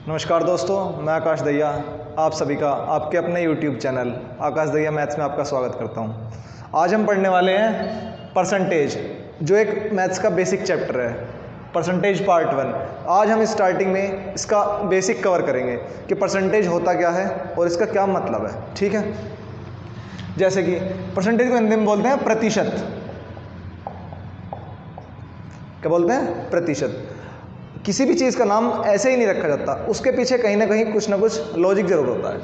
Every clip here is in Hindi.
नमस्कार दोस्तों, मैं आकाश दहिया आप सभी का आपके अपने YouTube चैनल आकाश दहिया मैथ्स में आपका स्वागत करता हूं। आज हम पढ़ने वाले हैं परसेंटेज, जो एक मैथ्स का बेसिक चैप्टर है, परसेंटेज पार्ट 1। आज हम स्टार्टिंग में इसका बेसिक कवर करेंगे कि परसेंटेज होता क्या है और इसका क्या मतलब है। ठीक है, जैसे कि परसेंटेज को हिंदी में बोलते हैं प्रतिशत। क्या बोलते हैं? प्रतिशत। किसी भी चीज़ का नाम ऐसे ही नहीं रखा जाता, उसके पीछे कहीं ना कहीं कुछ ना कुछ लॉजिक जरूर होता है।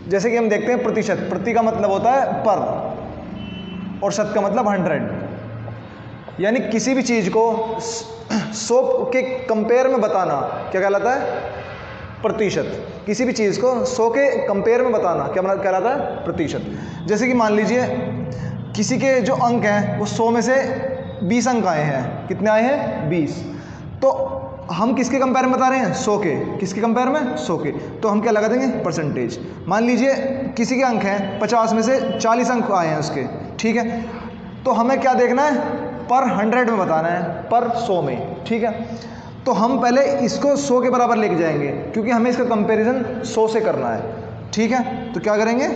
जैसे कि हम देखते हैं प्रतिशत, प्रति का मतलब होता है पर और शत का मतलब 100, यानी किसी भी चीज़ को 100 के कंपेयर में बताना क्या कहलाता है? प्रतिशत। किसी भी चीज़ को 100 के कंपेयर में बताना क्या कहलाता है? प्रतिशत। जैसे कि मान लीजिए किसी के जो अंक हैं वो 100 में से 20 अंक आए हैं। कितने आए हैं? 20। तो हम किसके कंपेयर में बता रहे हैं? 100 के। किसके कंपेयर में? 100 के। तो हम क्या लगा देंगे? परसेंटेज। मान लीजिए किसी के अंक हैं 50 में से 40 अंक आए हैं उसके, ठीक है, तो हमें क्या देखना है? पर 100 में बताना है, पर 100 में। ठीक है, तो हम पहले इसको 100 के बराबर लेके जाएंगे क्योंकि हमें इसका कंपेरिजन 100 से करना है। ठीक है, तो क्या करेंगे?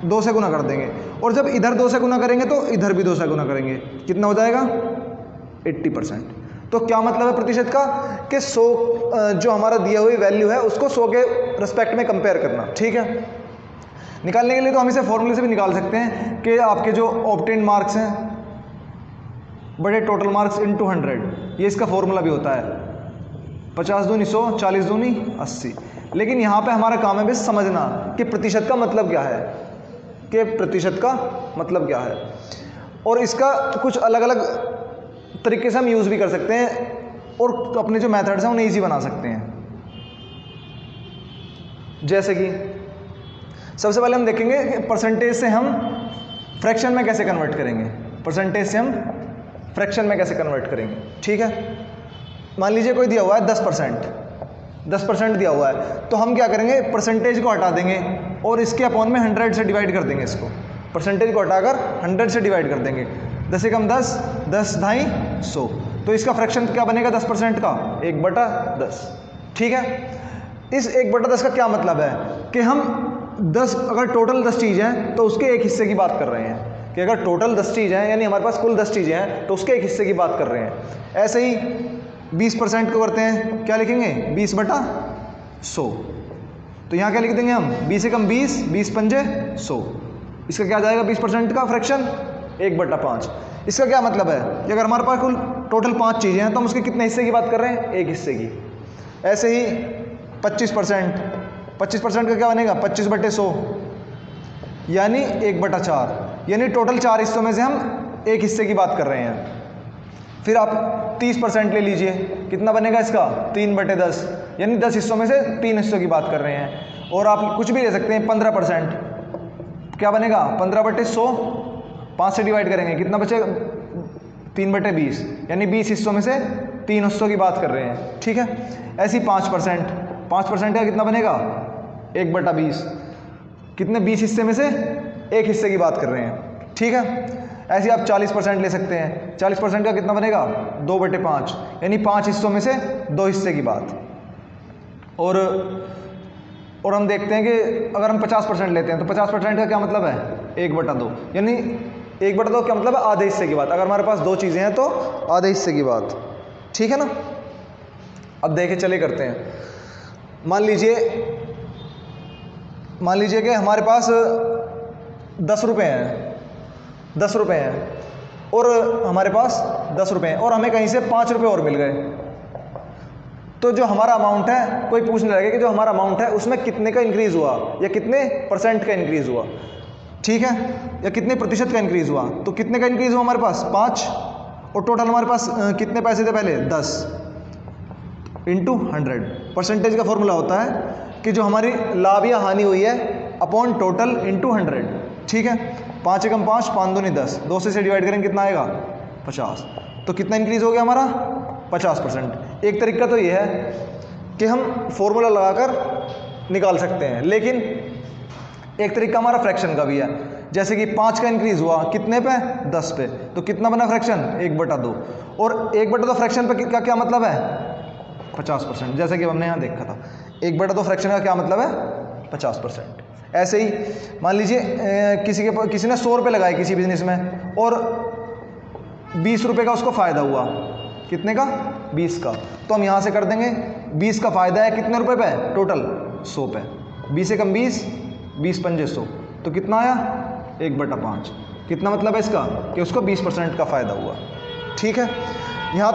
2 से गुना कर देंगे, और जब इधर 2 से गुना करेंगे तो इधर भी 2 से गुना करेंगे। कितना हो जाएगा? 80%। तो क्या मतलब है प्रतिशत का? कि 100 जो हमारा दिया हुई वैल्यू है उसको 100 के रिस्पेक्ट में कंपेयर करना। ठीक है, निकालने के लिए तो हम इसे फॉर्मूले से भी निकाल सकते हैं कि आपके जो ऑब्टेन्ड मार्क्स हैं बड़े टोटल मार्क्स इनटू 100, ये इसका फॉर्मूला भी होता है। 50 दूनी 100, 40 दूनी 80। लेकिन यहाँ पे हमारा काम है बस समझना कि प्रतिशत का मतलब क्या है, कि प्रतिशत का मतलब क्या है, और इसका कुछ अलग अलग तरीके से हम यूज़ भी कर सकते हैं और अपने जो मेथड्स हैं उन्हें ईजी बना सकते हैं। जैसे कि सबसे पहले हम देखेंगे कि परसेंटेज से हम फ्रैक्शन में कैसे कन्वर्ट करेंगे। परसेंटेज से हम फ्रैक्शन में कैसे कन्वर्ट करेंगे। ठीक है, मान लीजिए कोई दिया हुआ है 10% दिया हुआ है, तो हम क्या करेंगे? परसेंटेज को हटा देंगे और इसके अपॉन में 100 से डिवाइड कर देंगे। इसको परसेंटेज को हटाकर 100 से डिवाइड कर देंगे। 10 से कम 10, 10 ढाई 100, तो इसका फ्रैक्शन क्या बनेगा? 10% का 1/10। ठीक है, इस 1/10 का क्या मतलब है कि हम 10, अगर टोटल 10 चीज़ें हैं तो उसके एक हिस्से की बात कर रहे हैं। कि अगर टोटल 10 चीज़ें हैं यानी हमारे पास कुल 10 चीज़ें हैं तो उसके एक हिस्से की बात कर रहे हैं। ऐसे ही 20% को करते हैं, क्या लिखेंगे? 20/100। तो यहाँ क्या लिख देंगे हम? 20 से कम 20, 20 पंजे 100। इसका क्या जाएगा? 20% का फ्रैक्शन 1/5। इसका क्या मतलब है कि अगर हमारे पास कुल टोटल 5 चीज़ें हैं तो हम उसके कितने हिस्से की बात कर रहे हैं? एक हिस्से की। ऐसे ही 25% का क्या बनेगा? 25/100 यानी 1/4, यानी टोटल 4 हिस्सों में से हम एक हिस्से की बात कर रहे हैं। फिर आप 30% ले लीजिए, कितना बनेगा इसका? 3/10, यानी 10 हिस्सों में से 3 हिस्सों की बात कर रहे हैं। और आप कुछ भी ले सकते हैं। 15%, क्या बनेगा? 15/100, 5 से डिवाइड करेंगे, कितना बचेगा? 3/20, यानी 20 हिस्सों में से 3 हिस्सों की बात कर रहे हैं। ठीक है, ऐसी 5% का कितना बनेगा? 1/20, कितने? 20 हिस्से में से एक हिस्से की बात कर रहे हैं। ठीक है, ऐसे आप 40% ले सकते हैं। 40% का कितना बनेगा? 2/5, यानी 5 हिस्सों में से 2 हिस्से की बात। और हम देखते हैं कि अगर हम 50% लेते हैं तो 50% का क्या मतलब है? 1/2, यानी 1/2 क्या मतलब है? आधे हिस्से की बात। अगर हमारे पास 2 चीज़ें हैं तो आधे हिस्से की बात। ठीक है ना? अब देखे चले करते हैं। मान लीजिए कि हमारे पास 10 रुपये हैं, 10 रुपये हैं, और हमारे पास 10 रुपये हैं और हमें कहीं से 5 रुपये और मिल गए। तो जो हमारा अमाउंट है, कोई पूछने लगे कि जो हमारा अमाउंट है उसमें कितने का इंक्रीज़ हुआ या कितने % का इंक्रीज़ हुआ। ठीक है, या कितने प्रतिशत का इंक्रीज़ हुआ। तो कितने का इंक्रीज़ हुआ हमारे पास? 5, और टोटल हमारे पास कितने पैसे थे पहले? 10 इंटू 100। परसेंटेज का फॉर्मूला होता है कि जो हमारी लाभ या हानि हुई है अपॉन टोटल इंटू 100। ठीक है, 5 से कम 5, 5 दूनी 10, 2 से डिवाइड करेंगे, कितना आएगा? 50। तो कितना इंक्रीज़ हो गया हमारा? 50%। एक तरीका तो ये है कि हम फॉर्मूला लगाकर निकाल सकते हैं, लेकिन एक तरीका हमारा फ्रैक्शन का भी है। जैसे कि 5 का इंक्रीज़ हुआ कितने पे? 10 पे, तो कितना बना फ्रैक्शन? 1/2। और 1/2 फ्रैक्शन पे क्या क्या मतलब है? 50%, जैसे कि हमने यहाँ देखा था। 1/2 फ्रैक्शन का क्या मतलब है 50%। ऐसे ही मान लीजिए किसी ने 100 रुपये लगाए किसी बिजनेस में और 20 रुपये का उसको फ़ायदा हुआ। कितने का 20 का। तो हम यहाँ से कर देंगे 20 का फ़ायदा है कितने रुपए पे टोटल 100 पे। 20 एकम 20, 20 पंजे 100, तो कितना आया 1/5। कितना मतलब है इसका कि उसको 20% का फ़ायदा हुआ। ठीक है, यहाँ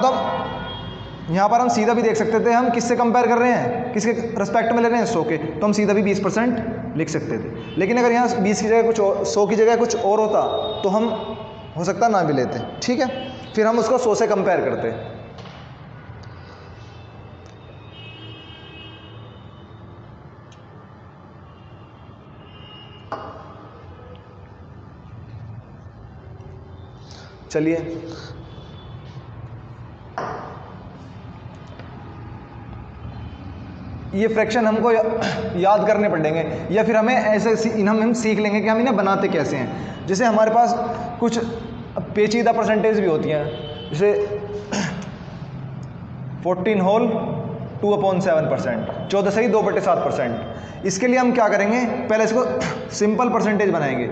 पर हम सीधा भी देख सकते थे, हम किससे कंपेयर कर रहे हैं, किसके रिस्पेक्ट में ले रहे हैं 100 के, तो हम सीधा भी 20% लिख सकते थे। लेकिन अगर यहाँ 20 की जगह कुछ और, 100 की जगह कुछ और होता तो हम हो सकता ना भी लेते। ठीक है, फिर हम उसको 100 से कंपेयर करते। चलिए ये फ्रैक्शन हमको याद करने पड़ेंगे या फिर हमें ऐसे हम सीख लेंगे कि हम इन्हें बनाते कैसे हैं। जैसे हमारे पास कुछ पेचीदा परसेंटेज भी होती हैं, जैसे 14 होल 2/7%, 14 सही 2/7%। इसके लिए हम क्या करेंगे, पहले इसको सिंपल परसेंटेज बनाएंगे।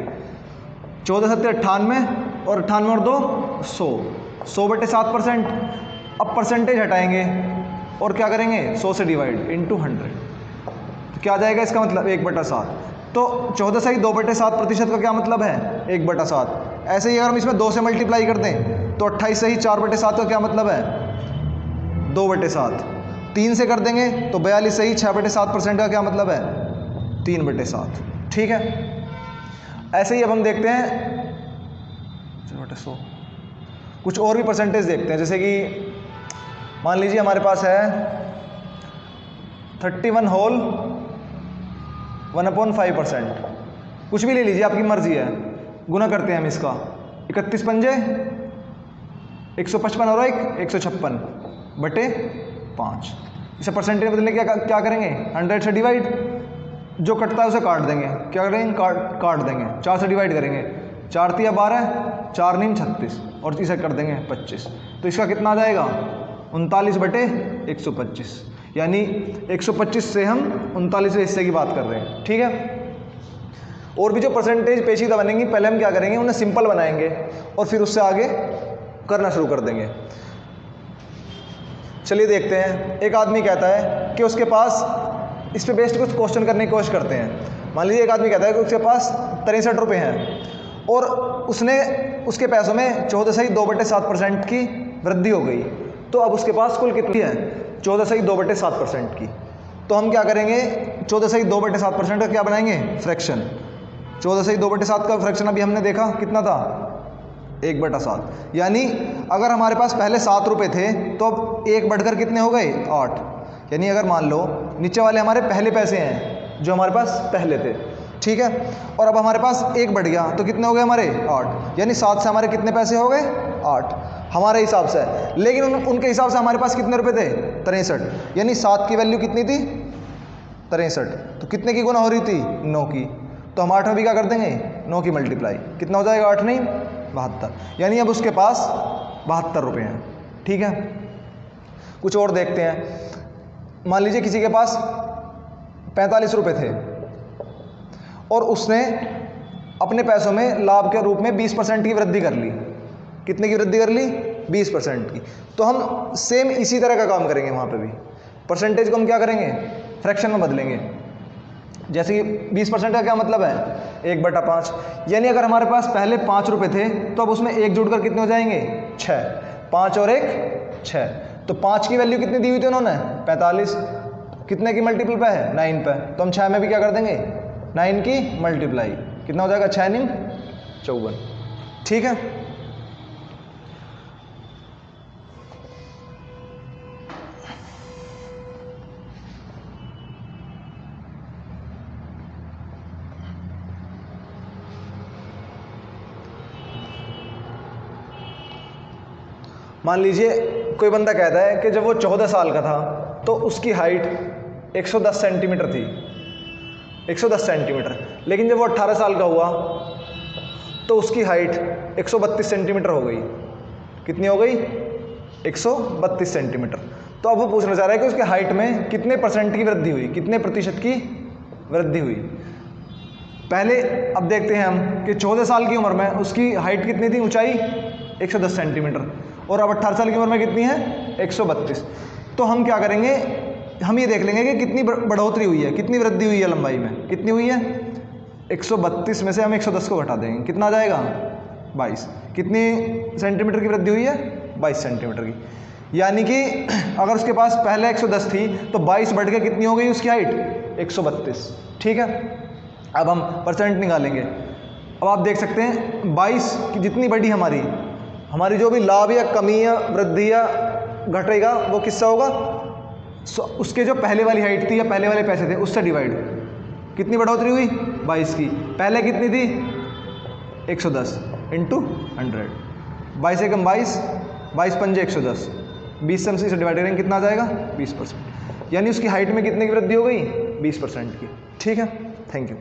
14 सत्ते 98 और 98 और 2 100, 100/7%। अब परसेंटेज हटाएंगे और क्या करेंगे 100 से डिवाइड इंटू 100, तो क्या आ जाएगा इसका मतलब 1/7। तो 14 सही 2/7% का क्या मतलब है 1/7। ऐसे ही अगर हम इसमें 2 से मल्टीप्लाई कर दें तो 28 सही 4/7 का क्या मतलब है 2/7। 3 से कर देंगे तो 42 सही 6/7% का क्या मतलब है 3/7। ठीक है, ऐसे ही अब हम देखते हैं 100 कुछ और भी परसेंटेज देखते हैं। जैसे कि मान लीजिए हमारे पास है 31 होल 1/5%, कुछ भी ले लीजिए आपकी मर्जी है। गुना करते हैं हम इसका 31 पंजे 155 और 156/5। इसे परसेंटेज में बदलने क्या करेंगे 100 से डिवाइड, जो कटता है उसे काट देंगे। क्या करेंगे काट देंगे, 4 से डिवाइड करेंगे, 4 तिया 12, 4 नीम 36 और इसे कर देंगे 25। तो इसका कितना आ जाएगा 39/125, यानी 125 से हम 39वें हिस्से की बात कर रहे हैं। ठीक है, और भी जो परसेंटेज पेचीदा बनेंगी पहले हम क्या करेंगे उन्हें सिंपल बनाएंगे और फिर उससे आगे करना शुरू कर देंगे। चलिए देखते हैं, एक आदमी कहता है कि उसके पास, इस पे बेस्ड कुछ क्वेश्चन करने की कोशिश करते हैं। मान लीजिए एक आदमी कहता है कि उसके पास 63 रुपये हैं और उसके पैसों में 14 सही 2/7% की वृद्धि हो गई। तो अब उसके पास कुल कितनी है 14 सही 2/7% की। तो हम क्या करेंगे 14 सही 2/7% का क्या बनाएंगे फ्रैक्शन। 14 सही 2/7 का फ्रैक्शन अभी हमने देखा कितना था 1/7। यानी अगर हमारे पास पहले 7 रुपये थे तो अब 1 बढ़कर कितने हो गए 8। यानी अगर मान लो नीचे वाले हमारे पहले पैसे हैं जो हमारे पास पहले थे, ठीक है, और अब हमारे पास 1 बढ़ गया तो कितने हो गए हमारे 8। यानी 7 से हमारे कितने पैसे हो गए 8 हमारे हिसाब से। लेकिन उनके हिसाब से हमारे पास कितने रुपए थे 63। यानी 7 की वैल्यू कितनी थी 63, तो कितने की गुना हो रही थी 9 की। तो हम 8 में भी क्या कर देंगे 9 की मल्टीप्लाई, कितना हो जाएगा 8 नहीं 72। यानी अब उसके पास 72 रुपये हैं। ठीक है, कुछ और देखते हैं। मान लीजिए किसी के पास 45 रुपये थे और उसने अपने पैसों में लाभ के रूप में 20% की वृद्धि कर ली। कितने की वृद्धि कर ली 20% की। तो हम सेम इसी तरह का काम करेंगे, वहाँ पे भी परसेंटेज को हम क्या करेंगे फ्रैक्शन में बदलेंगे। जैसे कि 20% का क्या मतलब है 1/5। यानी अगर हमारे पास पहले 5 रुपये थे तो अब उसमें 1 जुड़कर कितने हो जाएंगे 6, 5 और 1 6। तो 5 की वैल्यू कितनी दी हुई थी उन्होंने 45, कितने की मल्टीपल पे है 9 पे। तो हम 6 में भी क्या कर देंगे 9 की मल्टीप्लाई, कितना हो जाएगा 6 9 54। ठीक है, मान लीजिए कोई बंदा कहता है कि जब वो 14 साल का था तो उसकी हाइट 110 सेंटीमीटर थी, 110 सेंटीमीटर। लेकिन जब वो 18 साल का हुआ तो उसकी हाइट 132 सेंटीमीटर हो गई। कितनी हो गई 132 सेंटीमीटर। तो अब वो पूछना चाह रहा है कि उसके हाइट में कितने परसेंट की वृद्धि हुई, कितने प्रतिशत की वृद्धि हुई। पहले अब देखते हैं हम कि 14 साल की उम्र में उसकी हाइट कितनी थी, ऊंचाई 110 सेंटीमीटर, और अब 18 साल की उम्र में कितनी है, 132। तो हम क्या करेंगे, हम ये देख लेंगे कि कितनी बढ़ोतरी हुई है, कितनी वृद्धि हुई है लंबाई में, कितनी हुई है। 132 में से हम 110 को घटा देंगे, कितना आ जाएगा 22। कितनी सेंटीमीटर की वृद्धि हुई है, 22 सेंटीमीटर की। यानी कि अगर उसके पास पहले 110 थी तो 22 बढ़ के कितनी हो गई उसकी हाइट, 132। ठीक है, अब हम परसेंट निकालेंगे। अब आप देख सकते हैं 22 की जितनी बढ़ी हमारी जो भी लाभ या कमी या वृद्धि या घटेगा वो किससे होगा, उसके जो पहले वाली हाइट थी या पहले वाले पैसे थे उससे डिवाइड। कितनी बढ़ोतरी हुई, 22 की। पहले कितनी थी, 110 इंटू 100। 22 एकम 22, 22 पंजे 110, 20 से डिवाइड करेंगे, कितना आ जाएगा 20%। यानी उसकी हाइट में कितने की वृद्धि हो गई, 20% की। ठीक है, थैंक यू।